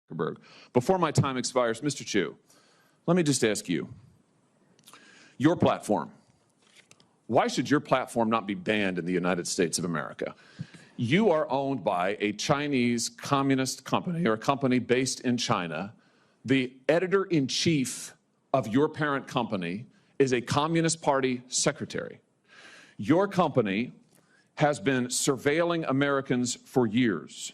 Zuckerberg. Before my time expires, Mr. Chu, let me just ask you, your platform, why should your platform not be banned in the United States of America? You are owned by a Chinese communist company or a company based in China. The editor-in-chief of your parent company is a Communist Party secretary. Your company has been surveilling Americans for years.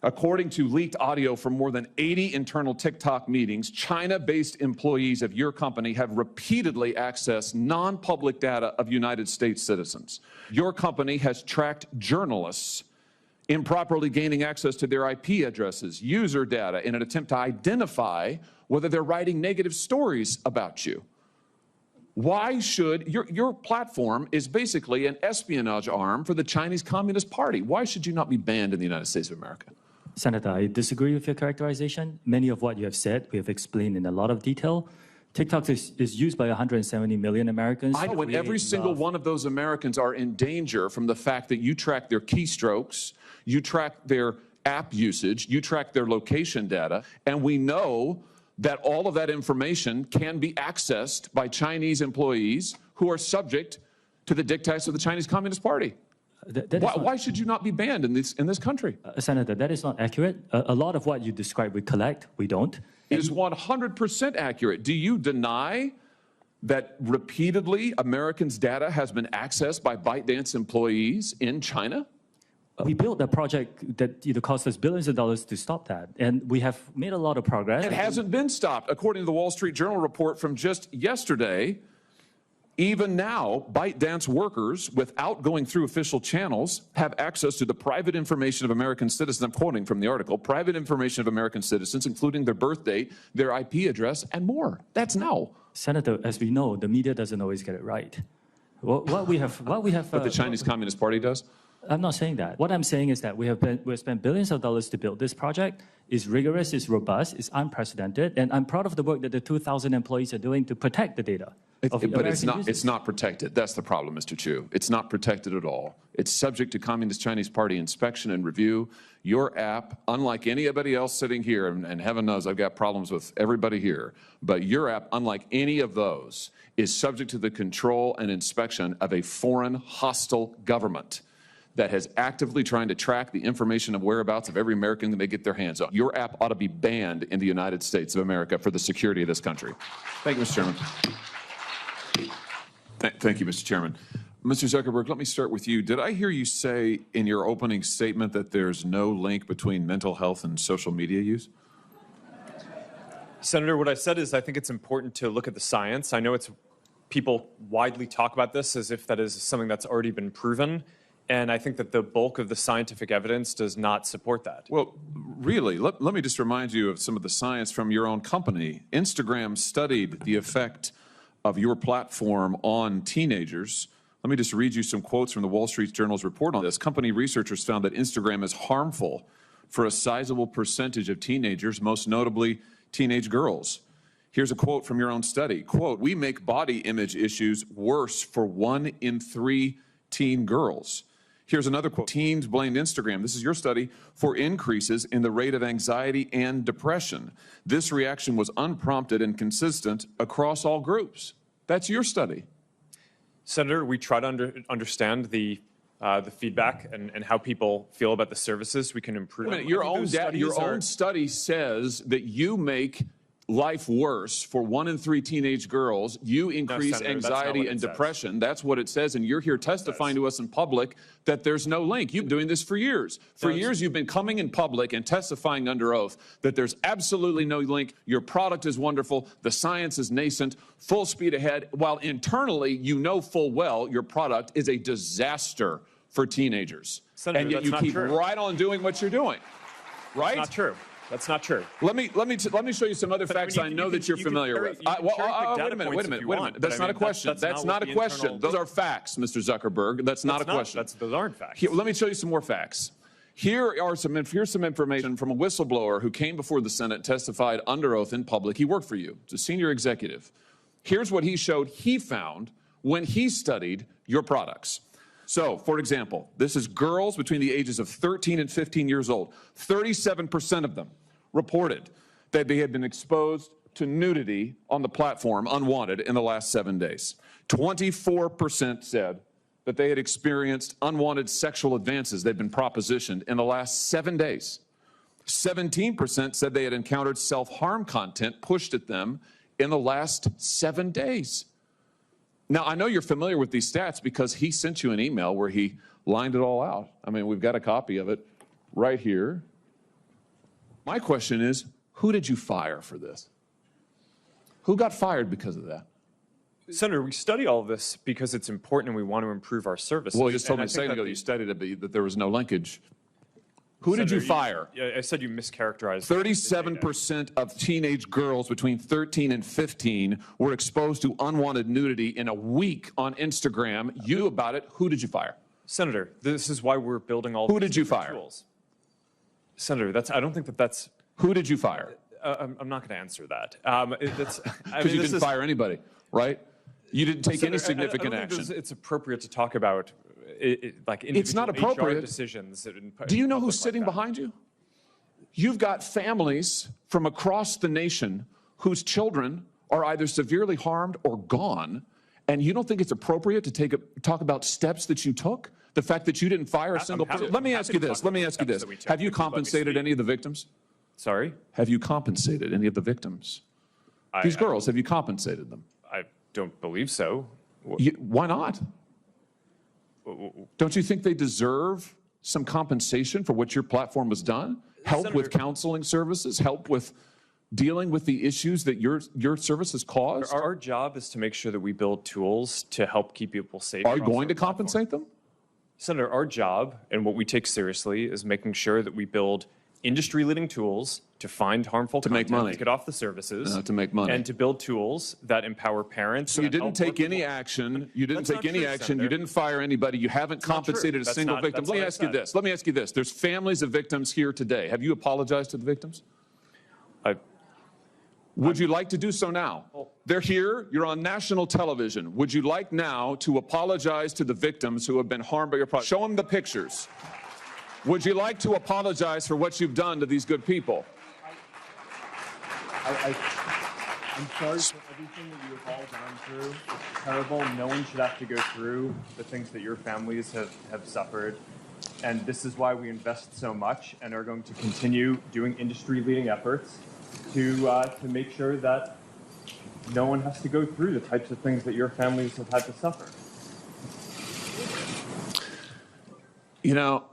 According to leaked audio from more than 80 internal TikTok meetings, China-based employees of your company have repeatedly accessed non-public data of United States citizens. Your company has tracked journalists improperly gaining access to their IP addresses, user data, in an attempt to identify whether they're writing negative stories about you. Why should your platform is basically an espionage arm for the Chinese Communist Party? Why should you not be banned in the United States of America? Senator, I disagree with your characterization. Many of what you have said, we have explained in a lot of detail. TikTok is used by 170 million Americans. I know, and every single one of those Americans are in danger from the fact that you track their keystrokes, you track their app usage, you track their location data, and we know that all of that information can be accessed by Chinese employees who are subject to the dictates of the Chinese Communist Party. Why should you not be banned in this country? Senator, that is not accurate. A lot of what you describe we collect, we don't. It is 100% accurate. Do you deny that repeatedly Americans' data has been accessed by ByteDance employees in China? We built a project that cost us billions of dollars to stop that, and we have made a lot of progress. It hasn't been stopped. According to the Wall Street Journal report from just yesterday, even now, ByteDance workers, without going through official channels, have access to the private information of American citizens. I'm quoting from the article, private information of American citizens, including their birth date, their IP address, and more. That's now. Senator, as we know, the media doesn't always get it right. What we have. But the Chinese Communist Party does? I'm not saying that. What I'm saying is that we've spent billions of dollars to build this project. It's rigorous, it's robust, it's unprecedented, and I'm proud of the work that the 2,000 employees are doing to protect the data. But it's not protected. That's the problem, Mr. Chu. It's not protected at all. It's subject to Communist Chinese Party inspection and review. Your app, unlike anybody else sitting here, and heaven knows I've got problems with everybody here, but your app, unlike any of those, is subject to the control and inspection of a foreign hostile government that has actively trying to track the information of whereabouts of every American that they get their hands on. Your app ought to be banned in the United States of America for the security of this country. Thank you, Mr. Chairman. Thank you, Mr. Chairman. Mr. Zuckerberg, let me start with you. Did I hear you say in your opening statement that there's no link between mental health and social media use? Senator, what I said is I think it's important to look at the science. I know people widely talk about this as if that is something that's already been proven. And I think that the bulk of the scientific evidence does not support that. Well, really, let me just remind you of some of the science from your own company. Instagram studied the effect of your platform on teenagers. Let me just read you some quotes from the Wall Street Journal's report on this. Company researchers found that Instagram is harmful for a sizable percentage of teenagers, most notably teenage girls. Here's a quote from your own study. Quote, "We make body image issues worse for 1 in 3 teen girls." Here's another quote. Teens blamed Instagram, this is your study, for increases in the rate of anxiety and depression. This reaction was unprompted and consistent across all groups. That's your study. Senator, we try to understand the feedback and how people feel about the services we can improve. Wait a minute, your own study says that you make life worse for 1 in 3 teenage girls. You increase anxiety and depression. That's what it says. And you're here testifying to us in public that there's no link. You've been doing this for years. For years, you've been coming in public and testifying under oath that there's absolutely no link. Your product is wonderful. The science is nascent, full speed ahead, while internally, you know full well your product is a disaster for teenagers. Senator, and yet you keep right on doing what you're doing. Right? That's not true. That's not true. Let me show you some other facts I know that you're familiar with. Wait a minute. That's not a question. That's not a question. Those are facts, Mr. Zuckerberg. That's not a question. Those aren't facts. Let me show you some more facts. Here's some information from a whistleblower who came before the Senate, testified under oath in public. He worked for you. It's a senior executive. Here's what he showed he found when he studied your products. So, for example, this is girls between the ages of 13 and 15 years old. 37% of them reported that they had been exposed to nudity on the platform unwanted in the last 7 days. 24% said that they had experienced unwanted sexual advances they'd been propositioned in the last 7 days. 17% said they had encountered self-harm content pushed at them in the last 7 days. Now, I know you're familiar with these stats because he sent you an email where he lined it all out. I mean, we've got a copy of it right here. My question is, who did you fire for this? Who got fired because of that? Senator, we study all of this because it's important and we want to improve our services. Well, you just told me a second ago you studied it, that there was no linkage. Who did you fire? I said you mischaracterized. 37% of teenage girls between 13 and 15 were exposed to unwanted nudity in a week on Instagram. You knew about it. Who did you fire? Senator, this is why we're building all. Who did you fire? Tools. Senator, I don't think that's. Who did you fire? I'm not going to answer that. Because you didn't fire anybody, right? You didn't take any significant action. It's appropriate to talk about like individual it's not appropriate. HR decisions. Do you know who's sitting behind you? You've got families from across the nation whose children are either severely harmed or gone, and you don't think it's appropriate to talk about steps that you took? The fact that you didn't fire a single person? Let me ask you this. Have you compensated any of the victims? Sorry? Have you compensated any of the victims? These girls, have you compensated them? I don't believe so. Why not? Don't you think they deserve some compensation for what your platform has done? Help Senator, with counseling services? Help with dealing with the issues that your services caused? Our job is to make sure that we build tools to help keep people safe. Are you going to compensate them? Senator, our job and what we take seriously is making sure that we build industry-leading tools to find harmful content, make money. to get off the services, To make money. and to build tools that empower parents. So you didn't take any action. You didn't take any action. You didn't fire anybody. You haven't compensated a single victim. Let me ask you this. Let me ask you this. There's families of victims here today. Have you apologized to the victims? Would you like to do so now? They're here. You're on national television. Would you like now to apologize to the victims who have been harmed by your product? Show them the pictures. Would you like to apologize for what you've done to these good people? I'm sorry for everything that you have all gone through. It's terrible. No one should have to go through the things that your families have suffered. And this is why we invest so much and are going to continue doing industry-leading efforts to make sure that no one has to go through the types of things that your families have had to suffer. You know,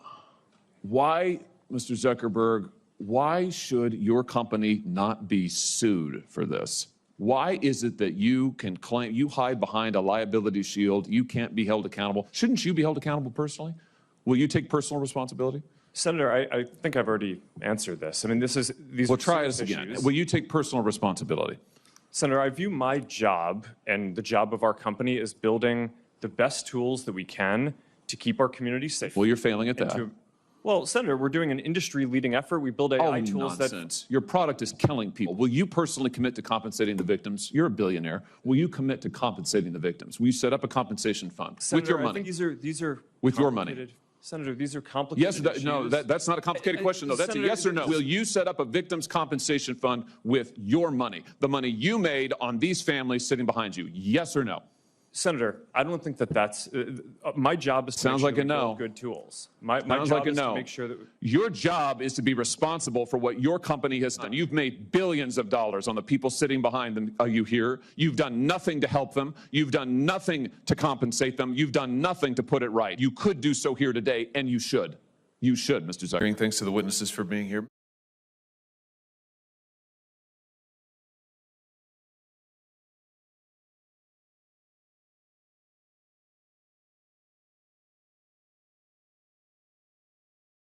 why, Mr. Zuckerberg, why should your company not be sued for this? Why is it that you can claim, you hide behind a liability shield, you can't be held accountable? Shouldn't you be held accountable personally? Will you take personal responsibility? Senator, I think I've already answered this. I mean, these Well, are try serious this again. issues. Will you take personal responsibility? Senator, I view my job and the job of our company as building the best tools that we can to keep our community safe. Well, you're failing at that. Well, Senator, we're doing an industry-leading effort. We build AI tools nonsense. Your product is killing people. Will you personally commit to compensating the victims? You're a billionaire. Will you commit to compensating the victims? Will you set up a compensation fund Senator, with your I money? think these are With your money. complicated- Senator, these are complicated Yes, no, issues. that's not a complicated question, though. That's a Senator, yes or no. Will you set up a victims' compensation fund with your money, the money you made on these families sitting behind you? Yes or no? Senator, I don't think that's my job is to Sounds make like sure a we no. build good tools. My Sounds job like a is no. to make sure that Your job is to be responsible for what your company has done. You've made billions of dollars on the people sitting behind them. Are you here? You've done nothing to help them. You've done nothing to compensate them. You've done nothing to put it right. You could do so here today, and you should. You should, Mr. Zuckerberg. Thanks to the witnesses for being here.